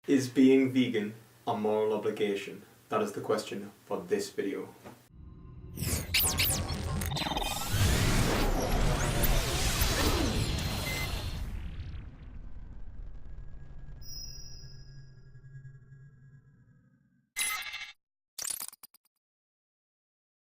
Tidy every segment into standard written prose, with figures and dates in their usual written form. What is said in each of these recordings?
Is being vegan a moral obligation? That is the question for this video.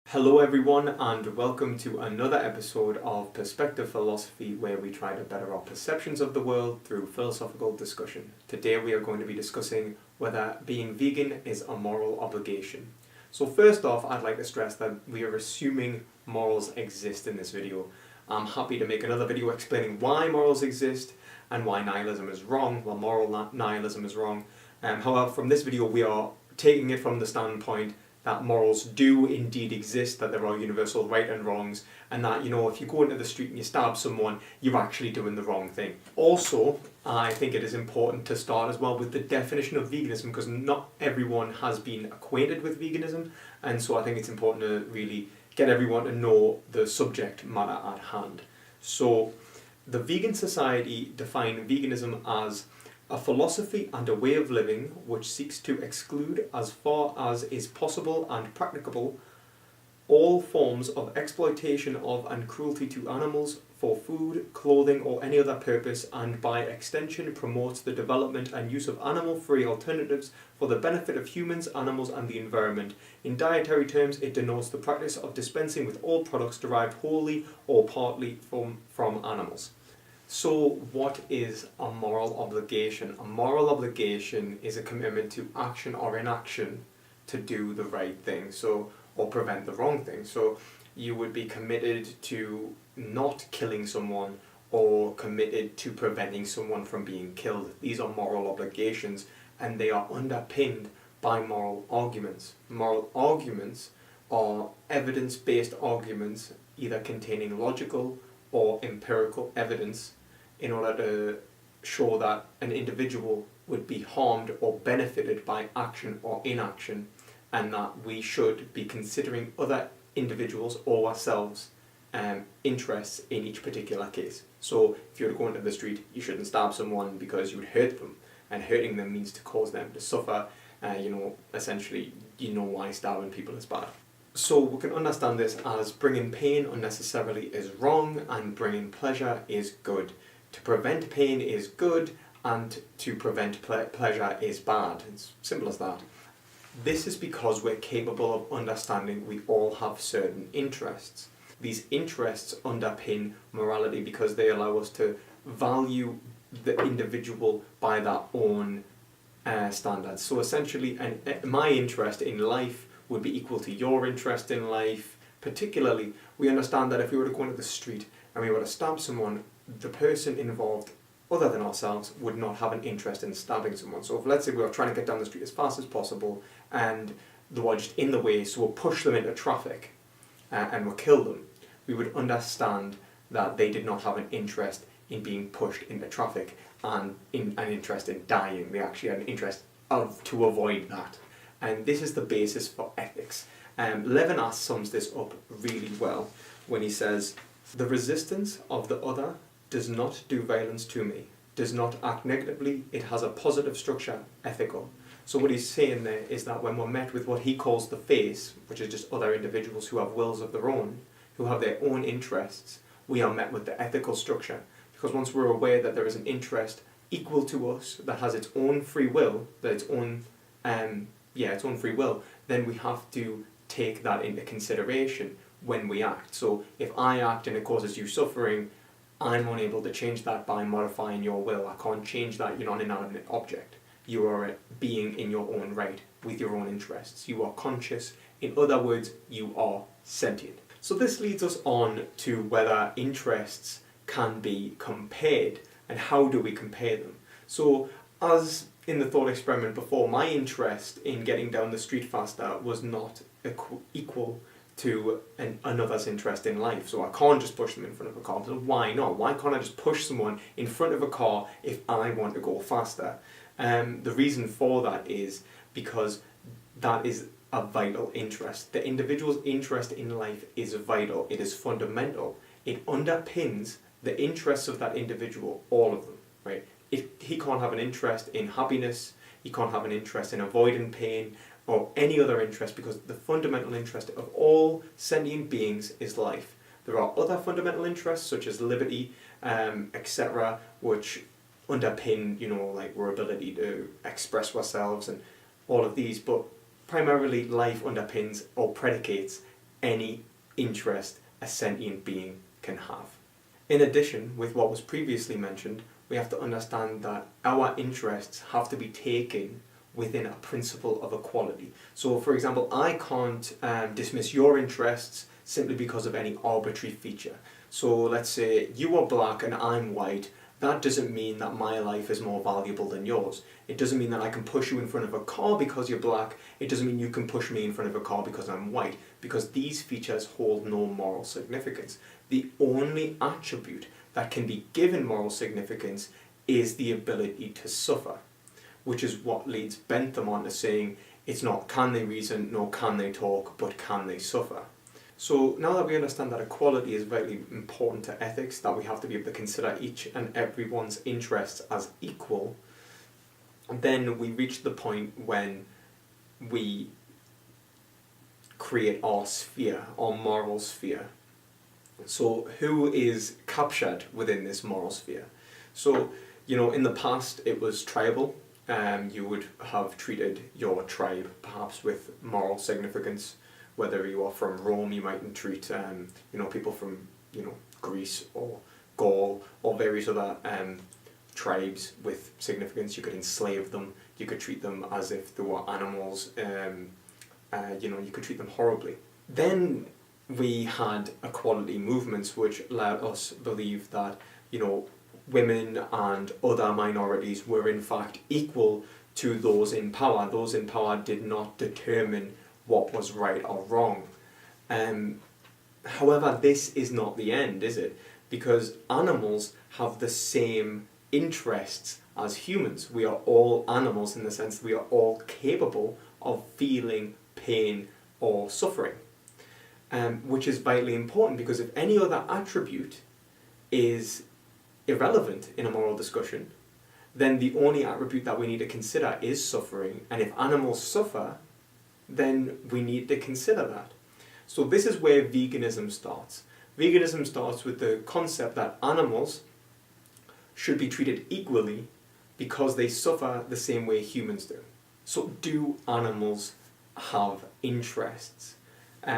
Hello everyone, and welcome to another episode of Perspective Philosophy, where we try to better our perceptions of the world through philosophical discussion. Today we are going to be discussing whether being vegan is a moral obligation. So first off, I'd like to stress that we are assuming morals exist in this video. I'm happy to make another video explaining why morals exist and why nihilism is wrong, well, moral nihilism is wrong. However, from this video we are taking it from the standpoint that morals do indeed exist, that there are universal right and wrongs, and that, if you go into the street and you stab someone, you're actually doing the wrong thing. Also, I think it is important to start as well with the definition of veganism, because not everyone has been acquainted with veganism, and so I think it's important to really get everyone to know the subject matter at hand. So, the Vegan Society define veganism as a philosophy and a way of living which seeks to exclude, as far as is possible and practicable, all forms of exploitation of and cruelty to animals for food, clothing, or any other purpose, and by extension promotes the development and use of animal-free alternatives for the benefit of humans, animals, and the environment. In dietary terms, it denotes the practice of dispensing with all products derived wholly or partly from animals. So what is a moral obligation? A moral obligation is a commitment to action or inaction to do the right thing, or prevent the wrong thing. So you would be committed to not killing someone or committed to preventing someone from being killed. These are moral obligations, and they are underpinned by moral arguments. Moral arguments are evidence-based arguments, either containing logical or empirical evidence, in order to show that an individual would be harmed or benefited by action or inaction, and that we should be considering other individuals or ourselves interests in each particular case. So if you were to go into the street, you shouldn't stab someone because you would hurt them, and hurting them means to cause them to suffer. Essentially, why stabbing people is bad. So we can understand this as bringing pain unnecessarily is wrong, and bringing pleasure is good. To prevent pain is good, and to prevent pleasure is bad. It's simple as that. This is because we're capable of understanding we all have certain interests. These interests underpin morality because they allow us to value the individual by their own standards. So essentially, my interest in life would be equal to your interest in life. Particularly, we understand that if we were to go into the street and we were to stab someone, the person involved, other than ourselves, would not have an interest in stabbing someone. So if, let's say, we were trying to get down the street as fast as possible and they were just in the way, so we'll push them into traffic and we'll kill them, we would understand that they did not have an interest in being pushed into traffic and an interest in dying. They actually had an interest to avoid that. And this is the basis for ethics. Levinas sums this up really well when he says, "The resistance of the other does not do violence to me, does not act negatively, it has a positive structure, ethical." So what he's saying there is that when we're met with what he calls the face, which is just other individuals who have wills of their own, who have their own interests, we are met with the ethical structure. Because once we're aware that there is an interest equal to us, that has its own free will, its own free will, then we have to take that into consideration when we act. So if I act and it causes you suffering, I'm unable to change that by modifying your will. I can't change that. You're not an inanimate object. You are a being in your own right, with your own interests. You are conscious. In other words, you are sentient. So this leads us on to whether interests can be compared, and how do we compare them. So as in the thought experiment before, my interest in getting down the street faster was not equal to another's interest in life. So I can't just push them in front of a car. So why not? Why can't I just push someone in front of a car if I want to go faster? The reason for that is because that is a vital interest. The individual's interest in life is vital. It is fundamental. It underpins the interests of that individual, all of them, right? He can't have an interest in happiness, You can't have an interest in avoiding pain or any other interest, because the fundamental interest of all sentient beings is life. There are other fundamental interests such as liberty, etc., which underpin, like our ability to express ourselves and all of these, but primarily life underpins or predicates any interest a sentient being can have. In addition, with what was previously mentioned, we have to understand that our interests have to be taken within a principle of equality. So, for example, I can't dismiss your interests simply because of any arbitrary feature. So let's say you are black and I'm white. That doesn't mean that my life is more valuable than yours. It doesn't mean that I can push you in front of a car because you're black. It doesn't mean you can push me in front of a car because I'm white, because these features hold no moral significance. The only attribute that can be given moral significance is the ability to suffer, which is what leads Bentham on to saying it's not can they reason nor can they talk, but can they suffer. So now that we understand that equality is very important to ethics, that we have to be able to consider each and everyone's interests as equal, then we reach the point when we create our sphere, our moral sphere. So who is captured within this moral sphere? So, in the past it was tribal. You would have treated your tribe perhaps with moral significance. Whether you are from Rome, you mightn't treat people from Greece or Gaul or various other tribes with significance. You could enslave them. You could treat them as if they were animals. You could treat them horribly. Then we had equality movements which let us believe that women and other minorities were in fact equal to those in power. Those in power did not determine what was right or wrong. However, this is not the end, is it? Because animals have the same interests as humans. We are all animals in the sense that we are all capable of feeling pain or suffering, which is vitally important, because if any other attribute is irrelevant in a moral discussion, then the only attribute that we need to consider is suffering, and if animals suffer, then we need to consider that. So this is where veganism starts. Veganism starts with the concept that animals should be treated equally because they suffer the same way humans do. So do animals have interests?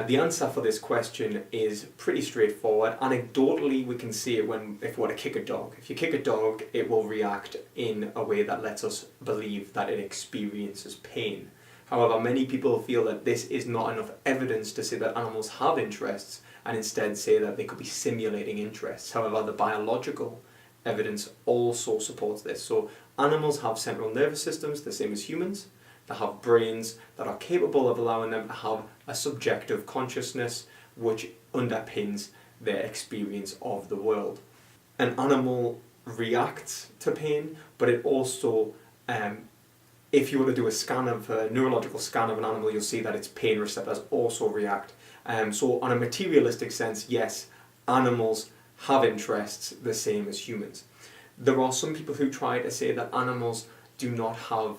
The answer for this question is pretty straightforward. Anecdotally, we can see it if we were to kick a dog. If you kick a dog, it will react in a way that lets us believe that it experiences pain. However, many people feel that this is not enough evidence to say that animals have interests, and instead say that they could be simulating interests. However, the biological evidence also supports this. So animals have central nervous systems, the same as humans. They have brains that are capable of allowing them to have a subjective consciousness which underpins their experience of the world. An animal reacts to pain, but it also, if you were to do a neurological scan of an animal, you'll see that its pain receptors also react. So on a materialistic sense, yes, animals have interests the same as humans. There are some people who try to say that animals do not have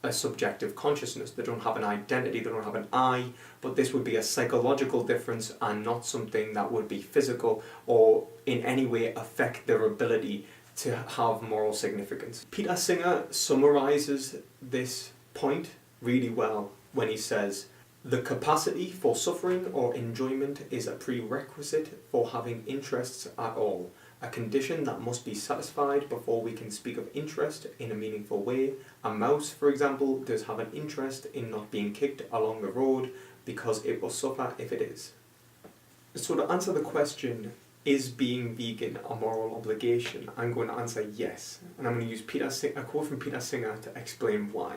a subjective consciousness. They don't have an identity, they don't have an I, but this would be a psychological difference and not something that would be physical or in any way affect their ability to have moral significance. Peter Singer summarizes this point really well when he says, "The capacity for suffering or enjoyment is a prerequisite for having interests at all, a condition that must be satisfied before we can speak of interest in a meaningful way. A mouse, for example, does have an interest in not being kicked along the road because it will suffer if it is." So to answer the question, is being vegan a moral obligation? I'm going to answer yes, and I'm going to use a quote from Peter Singer to explain why.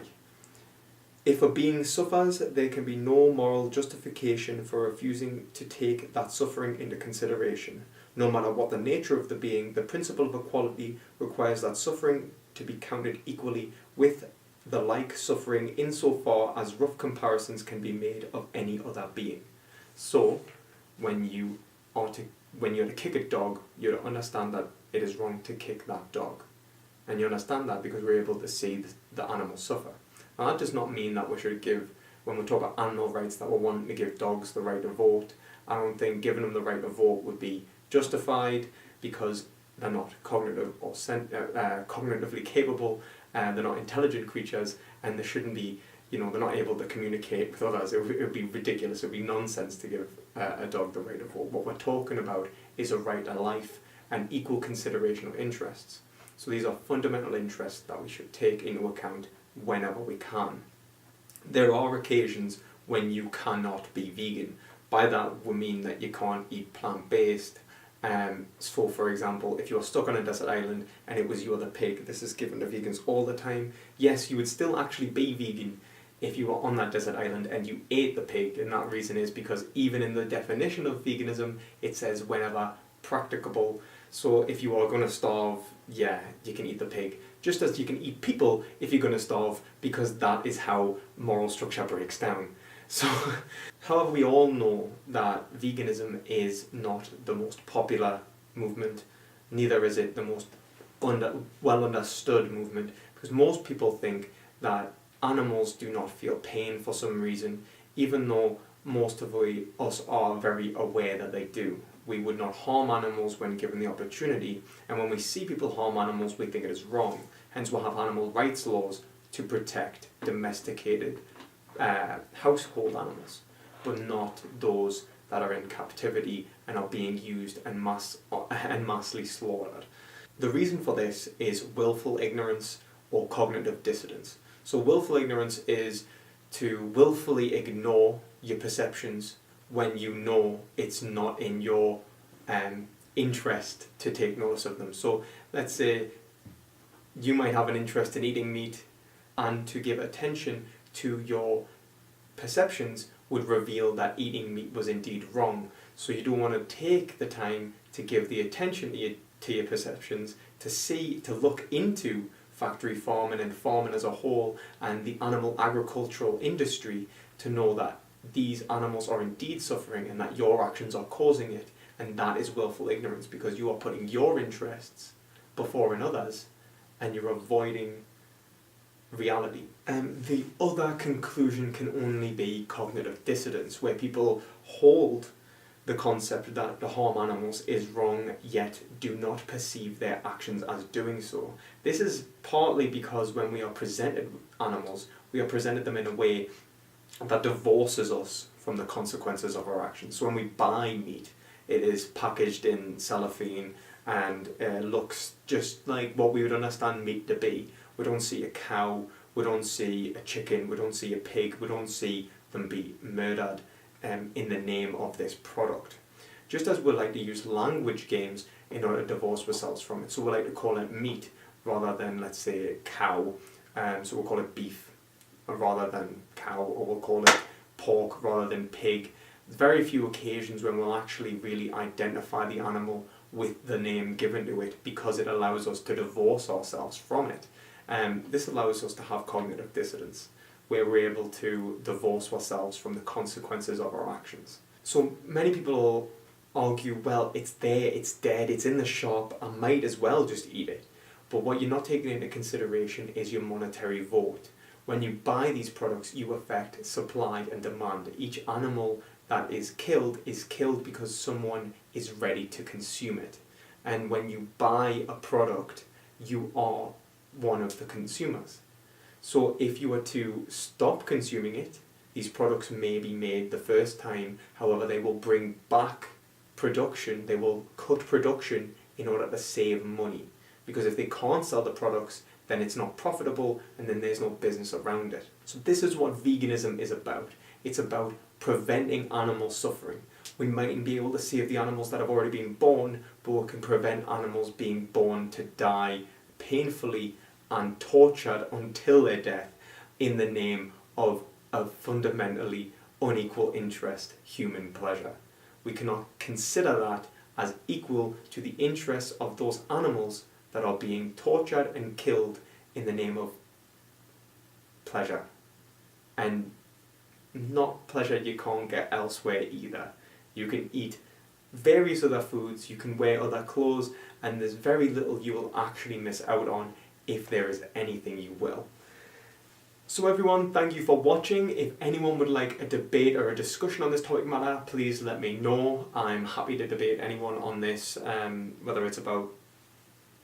"If a being suffers, there can be no moral justification for refusing to take that suffering into consideration. No matter what the nature of the being, the principle of equality requires that suffering to be counted equally with the like suffering insofar as rough comparisons can be made of any other being." So, when you're to kick a dog, you understand that it is wrong to kick that dog. And you understand that because we're able to see the animal suffer. And that does not mean that we should give, when we talk about animal rights, that we're wanting to give dogs the right to vote. I don't think giving them the right to vote would be justified, because they're not cognitive or cognitively capable, they're not intelligent creatures, and they shouldn't be, they're not able to communicate with others. It would be ridiculous, it would be nonsense to give a dog the right to vote. What we're talking about is a right to life and equal consideration of interests. So these are fundamental interests that we should take into account whenever we can. There are occasions when you cannot be vegan. By that we mean that you can't eat plant-based. So for example, if you're stuck on a desert island and it was you or the pig, this is given to vegans all the time, yes, you would still actually be vegan if you were on that desert island and you ate the pig, and that reason is because even in the definition of veganism, it says whenever practicable. So if you are going to starve, yeah, you can eat the pig. Just as you can eat people if you're going to starve, because that is how moral structure breaks down. So, however, we all know that veganism is not the most popular movement, neither is it the most well understood movement, because most people think that animals do not feel pain for some reason, even though most of us are very aware that they do. We would not harm animals when given the opportunity, and when we see people harm animals, we think it is wrong. Hence we'll have animal rights laws to protect domesticated household animals, but not those that are in captivity and are being used and massively slaughtered. The reason for this is willful ignorance or cognitive dissonance. So willful ignorance is to willfully ignore your perceptions when you know it's not in your interest to take notice of them. So let's say you might have an interest in eating meat, and to give attention to your perceptions would reveal that eating meat was indeed wrong. So you don't want to take the time to give the attention to your perceptions, to look into factory farming and farming as a whole and the animal agricultural industry, to know that these animals are indeed suffering and that your actions are causing it, and that is willful ignorance, because you are putting your interests before another's and you're avoiding reality. The other conclusion can only be cognitive dissonance, where people hold the concept that to harm animals is wrong, yet do not perceive their actions as doing so. This is partly because when we are presented animals, we are presented them in a way that divorces us from the consequences of our actions. So when we buy meat, it is packaged in cellophane and looks just like what we would understand meat to be. We don't see a cow, we don't see a chicken, we don't see a pig, we don't see them be murdered in the name of this product. Just as we like to use language games in order to divorce ourselves from it. So we like to call it meat rather than, let's say, cow. So we'll call it beef rather than cow, or we'll call it pork rather than pig. There's very few occasions when we'll actually really identify the animal with the name given to it, because it allows us to divorce ourselves from it. This allows us to have cognitive dissonance, where we're able to divorce ourselves from the consequences of our actions. So many people argue, well, it's there, it's dead, it's in the shop, I might as well just eat it. But what you're not taking into consideration is your monetary vote. When you buy these products, you affect supply and demand. Each animal that is killed because someone is ready to consume it. And when you buy a product, you are one of the consumers. So if you were to stop consuming it, these products may be made the first time, however they will bring back production, they will cut production in order to save money. Because if they can't sell the products, then it's not profitable, and then there's no business around it. So this is what veganism is about. It's about preventing animal suffering. We mightn't be able to save the animals that have already been born, but we can prevent animals being born to die painfully and tortured until their death in the name of a fundamentally unequal interest, human pleasure. We cannot consider that as equal to the interests of those animals that are being tortured and killed in the name of pleasure. And not pleasure you can't get elsewhere either. You can eat various other foods, you can wear other clothes, and there's very little you will actually miss out on, if there is anything you will. So everyone, thank you for watching. If anyone would like a debate or a discussion on this topic matter, please let me know. I'm happy to debate anyone on this, whether it's about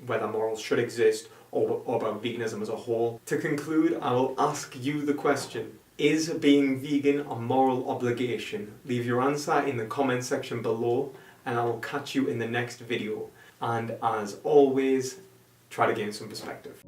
whether morals should exist or about veganism as a whole. To conclude, I will ask you the question: is being vegan a moral obligation? Leave your answer in the comment section below and I will catch you in the next video. And as always, try to gain some perspective.